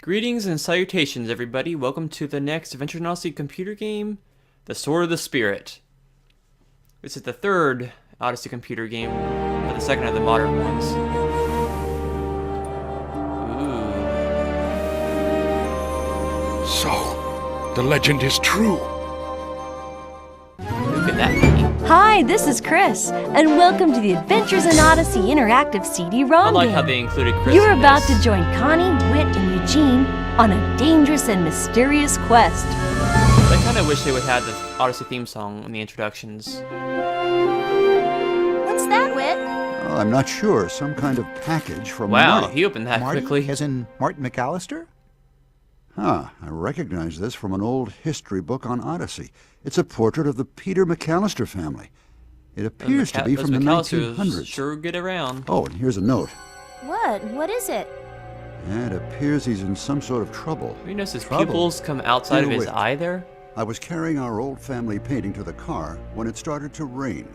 Greetings and salutations, everybody. Welcome to the next Adventure in Odyssey computer game, The Sword of the Spirit. This is the third Odyssey computer game, but the second of the modern ones. Ooh. So, the legend is true. Who could that be? Hi, this is Chris, and welcome to the Adventures in Odyssey interactive CD-ROM I like game. how they included Chris You're in about this. to join Connie, Whit, and Eugene on a dangerous and mysterious quest. I kind of wish they would have the Odyssey theme song in the introductions. What's that, Whit? Oh, I'm not sure. Some kind of package from Wow, Marty. he opened that Marty, quickly. as in Martin McAllister? Huh, I recognize this from an old history book on Odyssey. It's a portrait of the Peter McAllister family. It appears to be from the Those 1900s. Sure get around. Oh, and here's a note. What? What is it? It appears he's in some sort of trouble. You notice his Trouble? pupils come outside of Dear his Whit, eye there? I was carrying our old family painting to the car when it started to rain.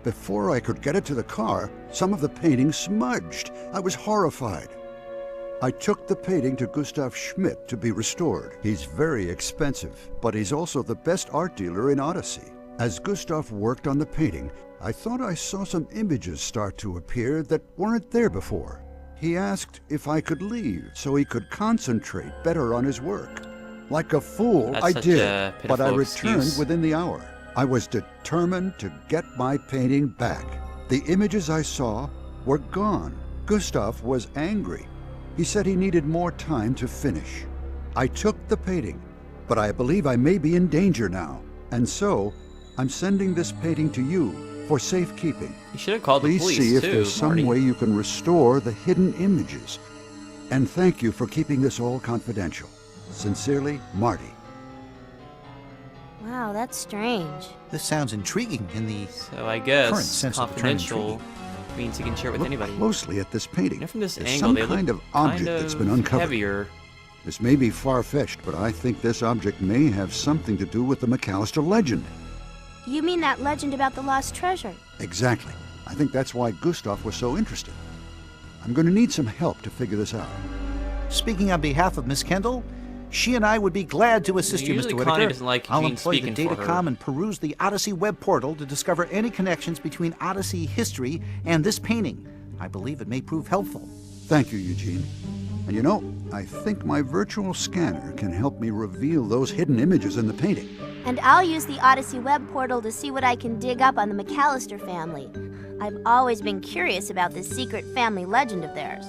Before I could get it to the car, some of the painting smudged. I was horrified. I took the painting to Gustav Schmidt to be restored. He's very expensive, but he's also the best art dealer in Odyssey. As Gustav worked on the painting, I thought I saw some images start to appear that weren't there before. He asked if I could leave so he could concentrate better on his work. Like a fool, That's I such did, a but I pitiful returned excuse. within the hour. I was determined to get my painting back. The images I saw were gone. Gustav was angry. He said he needed more time to finish. I took the painting, but I believe I may be in danger now, and so I'm sending this painting to you for safekeeping. You should have called the Please police, see if too, there's some Marty. way you can restore the hidden images. And thank you for keeping this all confidential. Sincerely, Marty. Wow, that's strange. This sounds intriguing in the... So I Current guess sense of the term confidential means you can share it with Look anybody. closely at this painting. You know, from this There's angle, some they look kind of object that's been uncovered. heavier. This may be far-fetched, but I think this object may have something to do with the McAllister legend. You mean that legend about the lost treasure? Exactly. I think that's why Gustav was so interested. I'm going to need some help to figure this out. Speaking on behalf of Miss Kendall, she and I would be glad to assist you, Usually Mr. Connie Whitaker. doesn't like I'll Eugene employ the speaking for her. Datacom and peruse the Odyssey web portal to discover any connections between Odyssey history and this painting. I believe it may prove helpful. Thank you, Eugene. And you know, I think my virtual scanner can help me reveal those hidden images in the painting. And I'll use the Odyssey web portal to see what I can dig up on the McAllister family. I've always been curious about this secret family legend of theirs.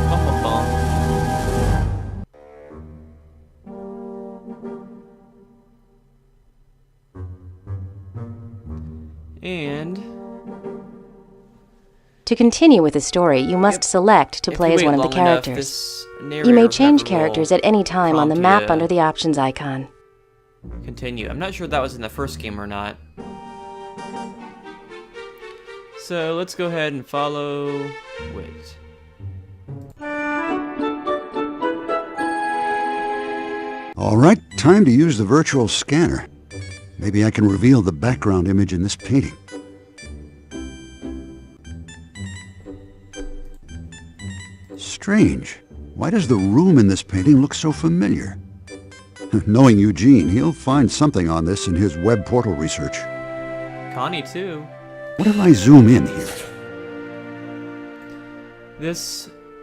Bum, bum, bum. And To continue with the story, you must Yep. select to if play you as wait one of the long enough, characters. this You narrator may change will characters at any time on the prompt you map to under the options icon. Continue. I'm not sure if that was in the first game or not. So let's go ahead and follow Whit. All right, time to use the virtual scanner. Maybe I can reveal the background image in this painting. Strange. Why does the room in this painting look so familiar? Knowing Eugene, he'll find something on this in his web portal research. Connie too. What if I zoom in here?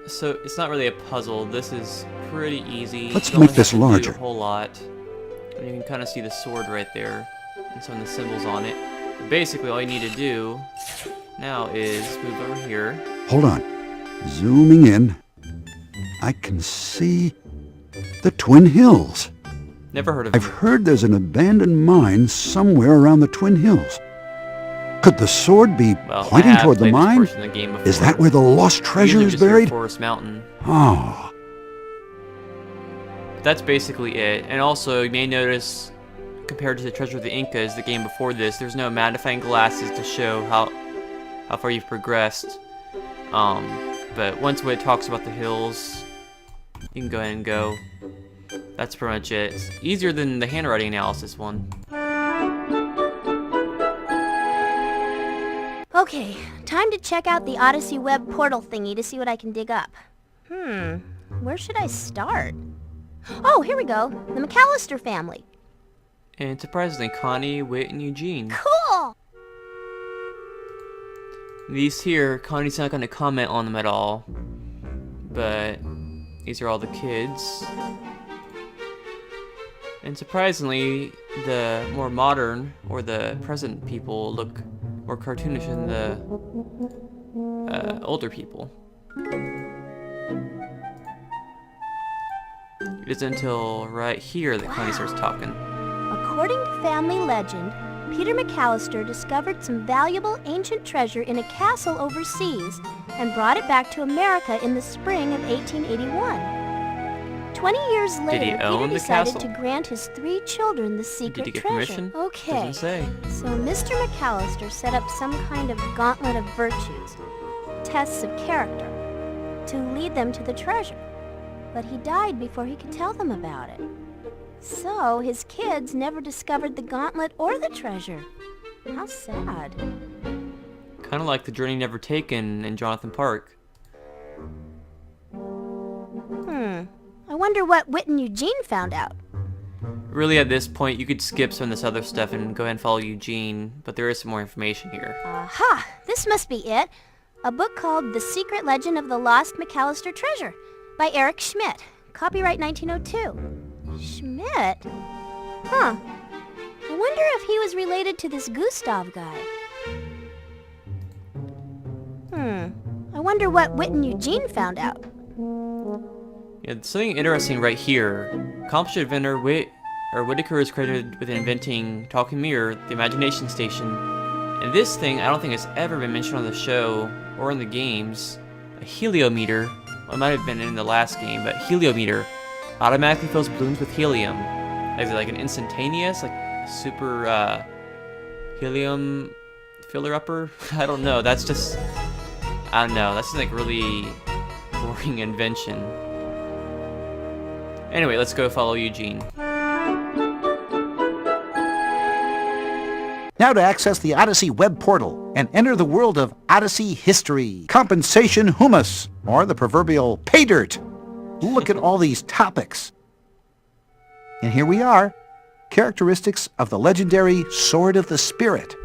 So it's not really a puzzle. This is pretty easy. Let's You only make this have to do larger. a whole lot. And you can kind of see the sword right there and some of the symbols on it. But basically, all you need to do now is move over here. Hold on. Zooming in. I can see the Twin Hills. Never heard of I've them. heard there's an abandoned mine somewhere around the Twin Hills. Could the sword be Well, pointing I have toward the played this mine? portion of the game Is before. that where the lost treasure Usually is just near buried? Forest Mountain. Oh, That's basically it. And also, you may notice, compared to the Treasure of the Incas, the game before this, there's no magnifying glasses to show how far you've progressed. But once it talks about the hills, you can go ahead and go. That's pretty much it. It's easier than the handwriting analysis one. Okay, time to check out the Odyssey web portal thingy to see what I can dig up. Where should I start? Oh, here we go. The McAllister family. And surprisingly, Connie, Whit, and Eugene. Cool! These here, Connie's not going to comment on them at all. But these are all the kids. And surprisingly, the more modern, or the present people look more cartoonish than the older people. It isn't until right here that Connie starts talking. According to family legend, Peter McAllister discovered some valuable ancient treasure in a castle overseas and brought it back to America in the spring of 1881. 20 years later, he own Peter the decided castle? to grant his 3 children the secret Did he get treasure. permission? Okay. Doesn't say. So Mr. McAllister set up some kind of gauntlet of virtues, tests of character, to lead them to the treasure. But he died before he could tell them about it. So his kids never discovered the gauntlet or the treasure. How sad. Kind of like the journey never taken in Jonathan Park. I wonder what Whit and Eugene found out. Really, at this point, you could skip some of this other stuff and go ahead and follow Eugene, but there is some more information here. Aha! This must be it. A book called The Secret Legend of the Lost McAllister Treasure by Eric Schmidt. Copyright 1902. Schmidt? Huh. I wonder if he was related to this Gustav guy. I wonder what Whit and Eugene found out. Yeah, something interesting right here. Accomplished inventor Whitaker is credited with inventing Talking Mirror, the Imagination Station. And this thing, I don't think has ever been mentioned on the show or in the games. A heliometer. Well, it might have been in the last game, but heliometer automatically fills balloons with helium. Is it like an instantaneous, like super helium filler upper? I don't know. That's just, I don't know. That's like really boring invention. Anyway, let's go follow Eugene. Now to access the Odyssey web portal and enter the world of Odyssey history, compensation humus, or the proverbial pay dirt. Look at all these topics. And here we are, characteristics of the legendary Sword of the Spirit.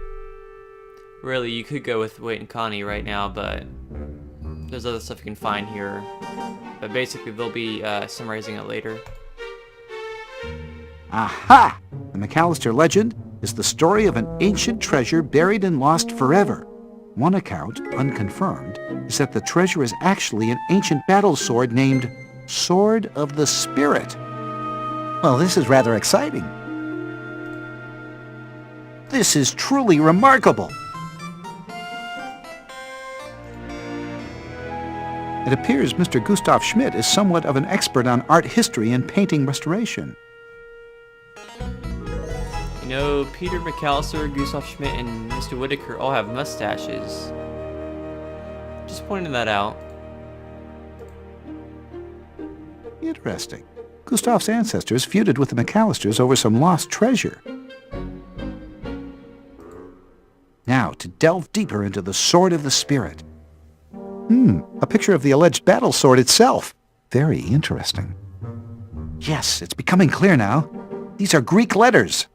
Really, you could go with Whit and Connie right now, but there's other stuff you can find here. But basically, they'll be summarizing it later. Aha! The McAllister legend is the story of an ancient treasure buried and lost forever. One account, unconfirmed, is that the treasure is actually an ancient battle sword named Sword of the Spirit. Well, this is rather exciting. This is truly remarkable. It appears Mr. Gustav Schmidt is somewhat of an expert on art history and painting restoration. You know, Peter McAllister, Gustav Schmidt, and Mr. Whitaker all have mustaches. Just pointing that out. Interesting. Gustav's ancestors feuded with the McAllisters over some lost treasure. Now, to delve deeper into the Sword of the Spirit. A picture of the alleged battle sword itself. Very interesting. Yes, it's becoming clear now. These are Greek letters.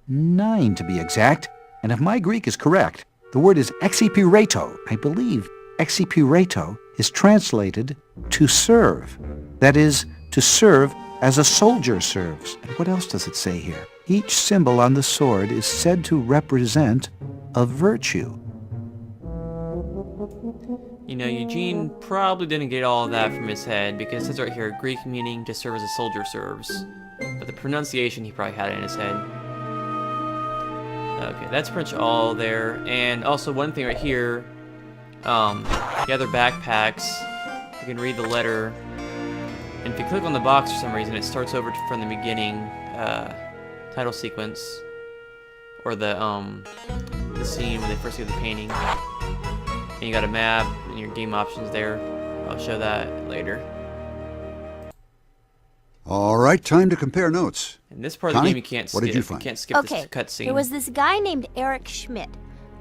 9 to be exact. And if my Greek is correct, the word is exipirato. I believe exipirato is translated to serve. That is, to serve as a soldier serves. And what else does it say here? Each symbol on the sword is said to represent a virtue. You know, Eugene probably didn't get all of that from his head, because it says right here, Greek meaning to serve as a soldier serves. But the pronunciation, he probably had it in his head. Okay, that's pretty much all there. And also one thing right here, the other backpacks, you can read the letter. And if you click on the box for some reason, it starts over from the beginning, title sequence. Or the scene when they first get the painting. And you got a map and your game options there. I'll show that later. All right, time to compare notes. In this part of the Connie, game, you can't what skip. did you find? can't skip Okay, this cutscene. there was this guy named Eric Schmidt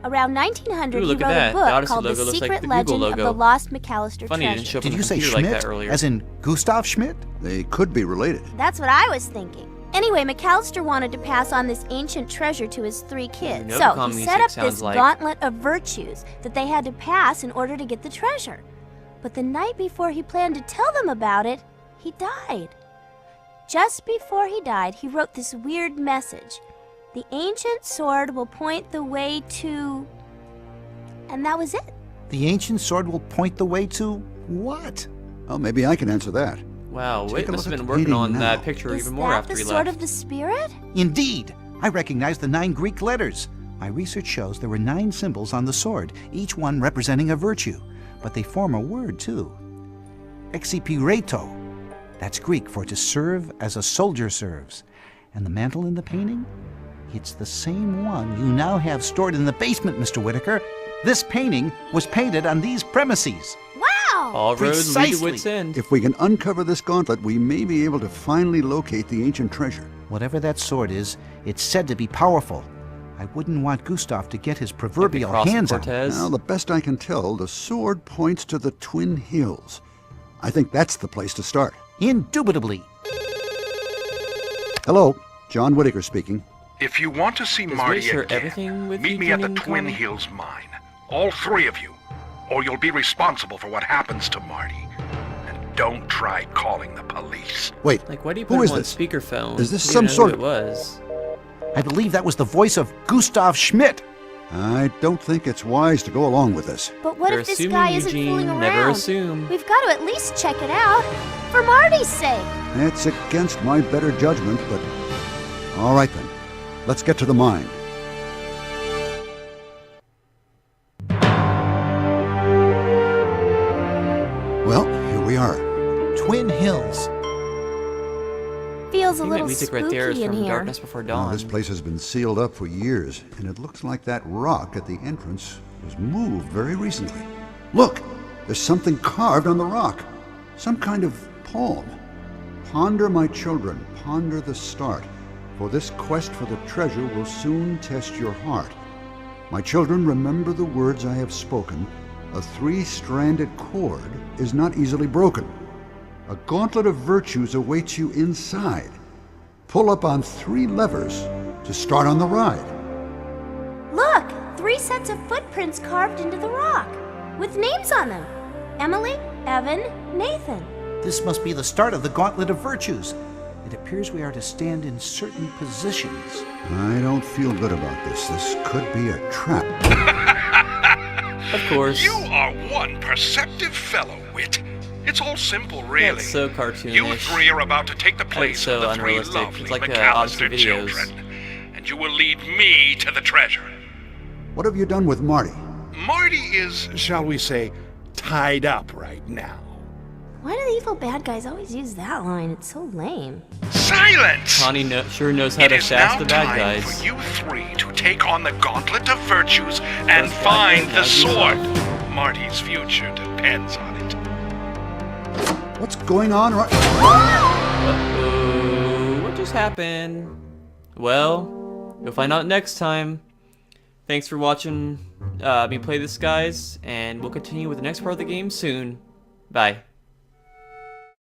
Around 1900, Ooh, he look wrote at that. a The book Odyssey called The logo looks like Secret the Google Legend of logo. the Lost McAllister Funny, it Treasure. didn't show up Did on you the say computer like Schmidt, that earlier. as in Gustav Schmidt? They could be related. That's what I was thinking. Anyway, McAllister wanted to pass on this ancient treasure to his 3 kids. know So calm he music set up sounds this like. gauntlet of virtues that they had to pass in order to get the treasure. But the night before he planned to tell them about it, he died. Just before he died, he wrote this weird message. The ancient sword will point the way to... And that was it. The ancient sword will point the way to what? Oh, maybe I can answer that. Wow, Take Whit a must look have at been the working painting on now. that picture Is even more that after the he sword left. of the spirit? Indeed. I recognize the 9 Greek letters. My research shows there were 9 symbols on the sword, each one representing a virtue. But they form a word, too. Exipireto. That's Greek for to serve as a soldier serves. And the mantle in the painting? It's the same one you now have stored in the basement, Mr. Whitaker. This painting was painted on these premises. Wow! All roads lead to Precisely. Wit's End. If we can uncover this gauntlet, we may be able to finally locate the ancient treasure. Whatever that sword is, it's said to be powerful. I wouldn't want Gustav to get his proverbial Cross of hands on it. Cortez. Now, the best I can tell, the sword points to the Twin Hills. I think that's the place to start. Indubitably. Hello, John Whitaker speaking. If you want to see Does Marty Whit share again, everything with meet you, me at the Jenny and Twin Connie? Hills mine. All 3 of you. Or you'll be responsible for what happens to Marty. And don't try calling the police. Wait, Like, why do you who put is him on this? speakerphone? Is this We some didn't know sort who of- it was? I believe that was the voice of Gustav Schmidt. I don't think it's wise to go along with this. But what They're if this assuming, guy isn't Eugene. fooling around? Never assume. We've got to at least check it out. For Marty's sake. It's against my better judgment, but... All right then, let's get to the mine. Well, here we are. Twin Hills. Feels a I think that little music spooky right there is in from here. Darkness Before Now, Dawn. this place has been sealed up for years, and it looks like that rock at the entrance was moved very recently. Look, there's something carved on the rock. Some kind of poem. Ponder, my children, ponder the start, for this quest for the treasure will soon test your heart. My children, remember the words I have spoken. A 3-stranded cord is not easily broken. A gauntlet of virtues awaits you inside. Pull up on 3 levers to start on the ride. Look! 3 sets of footprints carved into the rock. With names on them. Emily, Evan, Nathan. This must be the start of the Gauntlet of Virtues. It appears we are to stand in certain positions. I don't feel good about this. This could be a trap. Of course. You are one perceptive fellow, Whit. It's all simple, really. That's so cartoonish. You 3 are about to take the place so of the 3 unrealistic. lovely It's like, McAllister Odyssey videos. children. And you will lead me to the treasure. What have you done with Marty? Marty is... Shall we say, tied up right now? Why do the evil bad guys always use that line? It's so lame. silence! Connie sure knows how It to is sass now the bad time guys. for you 3 to take on the Gauntlet of Virtues and First find bad the guys, sword. Marty's future depends on it. What's going on right... Uh-oh, what just happened? Well, you'll find out next time. Thanks for watching me play this, guys, and we'll continue with the next part of the game soon. Bye.